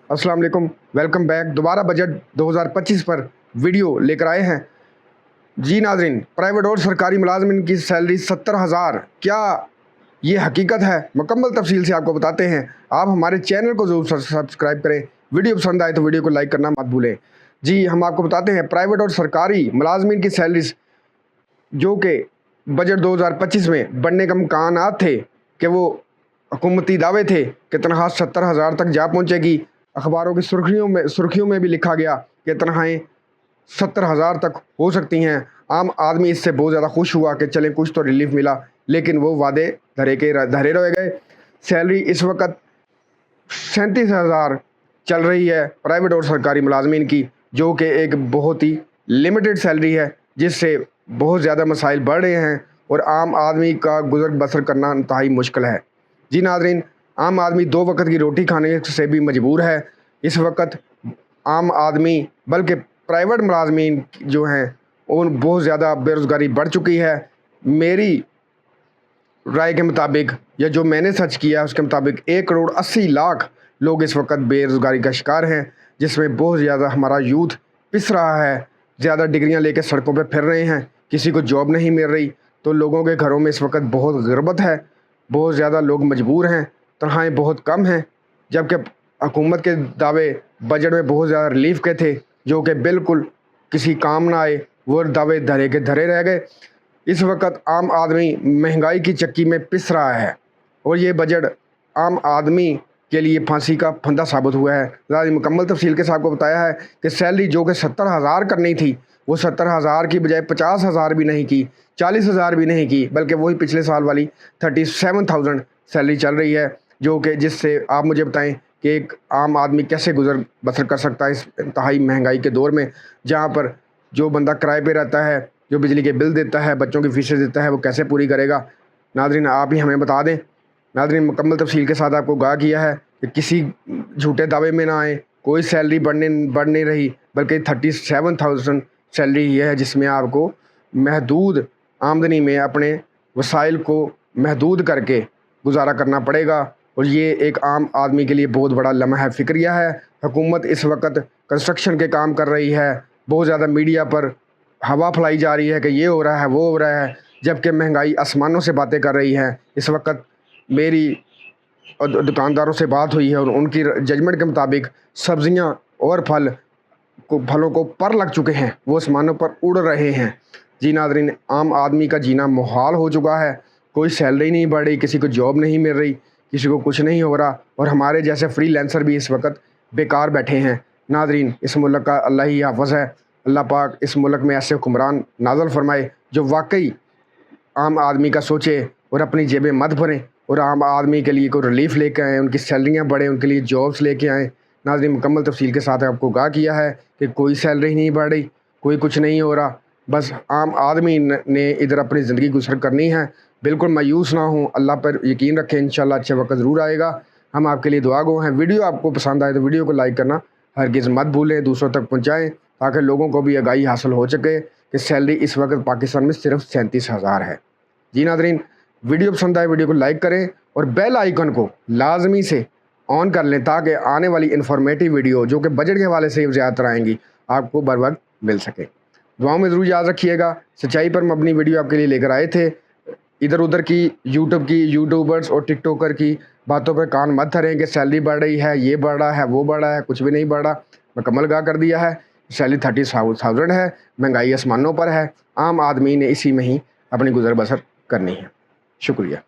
अस्सलाम वालेकुम, welcome back. दोबारा बजट 2025 पर वीडियो लेकर आए हैं। जी नाज़रीन, प्राइवेट और सरकारी मुलाजमिन की सैलरी 70,000, क्या ये हकीकत है? मुकम्मल तफसील से आपको बताते हैं। आप हमारे चैनल को ज़रूर सब्सक्राइब करें। वीडियो पसंद आए तो वीडियो को लाइक करना मत भूलें। जी, हम आपको बताते हैं प्राइवेट और सरकारी मुलाजमिन की सैलरीज जो कि बजट 2025 में बनने का इम्कानात थे कि वो हुकूमती दावे थे कि तनख्वाह 70,000 तक जा पहुँचेगी। अखबारों की सुर्खियों में भी लिखा गया कि तनख्वाहें 70,000 तक हो सकती हैं। आम आदमी इससे बहुत ज़्यादा खुश हुआ कि चलें कुछ तो रिलीफ मिला, लेकिन वो वादे धरे रह गए। सैलरी इस वक्त 37,000 चल रही है प्राइवेट और सरकारी मुलाजमीन की, जो कि एक बहुत ही लिमिटेड सैलरी है, जिससे बहुत ज़्यादा मसाइल बढ़ रहे हैं और आम आदमी का गुजर बसर करना इंतहाई मुश्किल है। जी नाज़रीन, आम आदमी 2 वक्त की रोटी खाने से भी मजबूर है। इस वक्त आम आदमी बल्कि प्राइवेट मुलाजमीन जो हैं उन बहुत ज़्यादा बेरोज़गारी बढ़ चुकी है। मेरी राय के मुताबिक या जो मैंने सर्च किया उसके मुताबिक 1,80,00,000 लोग इस वक्त बेरोज़गारी का शिकार हैं, जिसमें बहुत ज़्यादा हमारा यूथ पिस रहा है। ज़्यादा डिग्रियां लेके सड़कों पे फिर रहे हैं, किसी को जॉब नहीं मिल रही, तो लोगों के घरों में इस वक्त बहुत गुर्बत है। बहुत ज़्यादा लोग मजबूर हैं, तनख्वाहें बहुत कम हैं, जबकि हुकूमत के दावे बजट में बहुत ज़्यादा रिलीफ के थे, जो कि बिल्कुल किसी काम ना आए। वो दावे धरे के धरे रह गए। इस वक्त आम आदमी महंगाई की चक्की में पिस रहा है और ये बजट आम आदमी के लिए फांसी का फंदा साबित हुआ है। ज़्यादा मुकम्मल तफसील के साथ आपको बताया है कि सैलरी जो कि 70,000 करनी थी, वो 70,000 की बजाय 50,000 भी नहीं की, 40,000 भी नहीं की, बल्कि वही पिछले साल वाली 37,000 सैलरी चल रही है, जो कि जिससे आप मुझे बताएं कि एक आम आदमी कैसे गुजर बसर कर सकता है इस इंतहाई महंगाई के दौर में, जहाँ पर जो बंदा किराए पे रहता है, जो बिजली के बिल देता है, बच्चों की फीसें देता है, वो कैसे पूरी करेगा। नाज़रीन, आप ही हमें बता दें। नाज़रीन, मुकम्मल तफसील के साथ आपको आगाह किया है कि किसी झूठे दावे में ना आए। कोई सैलरी बढ़ नहीं रही, बल्कि 37,000 सैलरी ही है, जिसमें आपको महदूद आमदनी में अपने वसाइल को महदूद करके गुजारा करना पड़ेगा। और ये एक आम आदमी के लिए बहुत बड़ा लम्हा फ़िक्रिया है। हुकूमत इस वक्त कंस्ट्रक्शन के काम कर रही है, बहुत ज़्यादा मीडिया पर हवा फैलाई जा रही है कि ये हो रहा है, वो हो रहा है, जबकि महंगाई आसमानों से बातें कर रही है। इस वक्त मेरी दुकानदारों से बात हुई है और उनकी जजमेंट के मुताबिक सब्जियां और फलों को पर लग चुके हैं, वो आसमानों पर उड़ रहे हैं। जी नाज़रीन, आम आदमी का जीना मुहाल हो चुका है। कोई सैलरी नहीं बढ़ रही, किसी को जॉब नहीं मिल रही, किसी को कुछ नहीं हो रहा, और हमारे जैसे फ्रीलांसर भी इस वक्त बेकार बैठे हैं। नाज़रीन, इस मुल्क का अल्लाह ही हाफ़िज़ है। अल्लाह पाक इस मुल्क में ऐसे हुक्मरान नाज़िल फरमाए जो वाकई आम आदमी का सोचे और अपनी जेबें मत भरें, और आम आदमी के लिए कोई रिलीफ लेके आएँ, उनकी सैलरियाँ बढ़ें, उनके लिए जॉब्स लेके आएँ। नाज़रीन, मुकम्मल तफसील के साथ आपको आगाह किया है कि कोई सैलरी नहीं बढ़ रही, कोई कुछ नहीं हो रहा, बस आम आदमी ने इधर अपनी ज़िंदगी गुजर करनी है। बिल्कुल मायूस ना हों, अल्लाह पर यकीन रखें, इंशाल्लाह अच्छा वक्त ज़रूर आएगा। हम आपके लिए दुआ गो हैं। वीडियो आपको पसंद आए तो वीडियो को लाइक करना हरगिज़ मत भूलें, दूसरों तक पहुँचाएँ, ताकि लोगों को भी आगाही हासिल हो सके कि सैलरी इस वक्त पाकिस्तान में सिर्फ 37,000 है। जी नाज़रीन, वीडियो पसंद आए वीडियो को लाइक करें और बेल आइकन को लाजमी से ऑन कर लें, ताकि आने वाली इन्फॉर्मेटिव वीडियो जो कि बजट के हवाले से ज़्यादातर आएंगी आपको बर वक्त मिल सके। दुआओं में ज़रूर याद रखिएगा। सच्चाई पर मबनी वीडियो आपके लिए लेकर आए थे। इधर उधर की यूट्यूबर्स और टिकटॉकर की बातों पर कान मत धरें कि सैलरी बढ़ रही है, ये बढ़ रहा है, वो बढ़ रहा है। कुछ भी नहीं बढ़ रहा। मुकम्मल आगाह कर दिया है। सैलरी 30,000 है, महंगाई आसमानों पर है। आम आदमी ने इसी में ही अपनी गुजर बसर करनी है। शुक्रिया।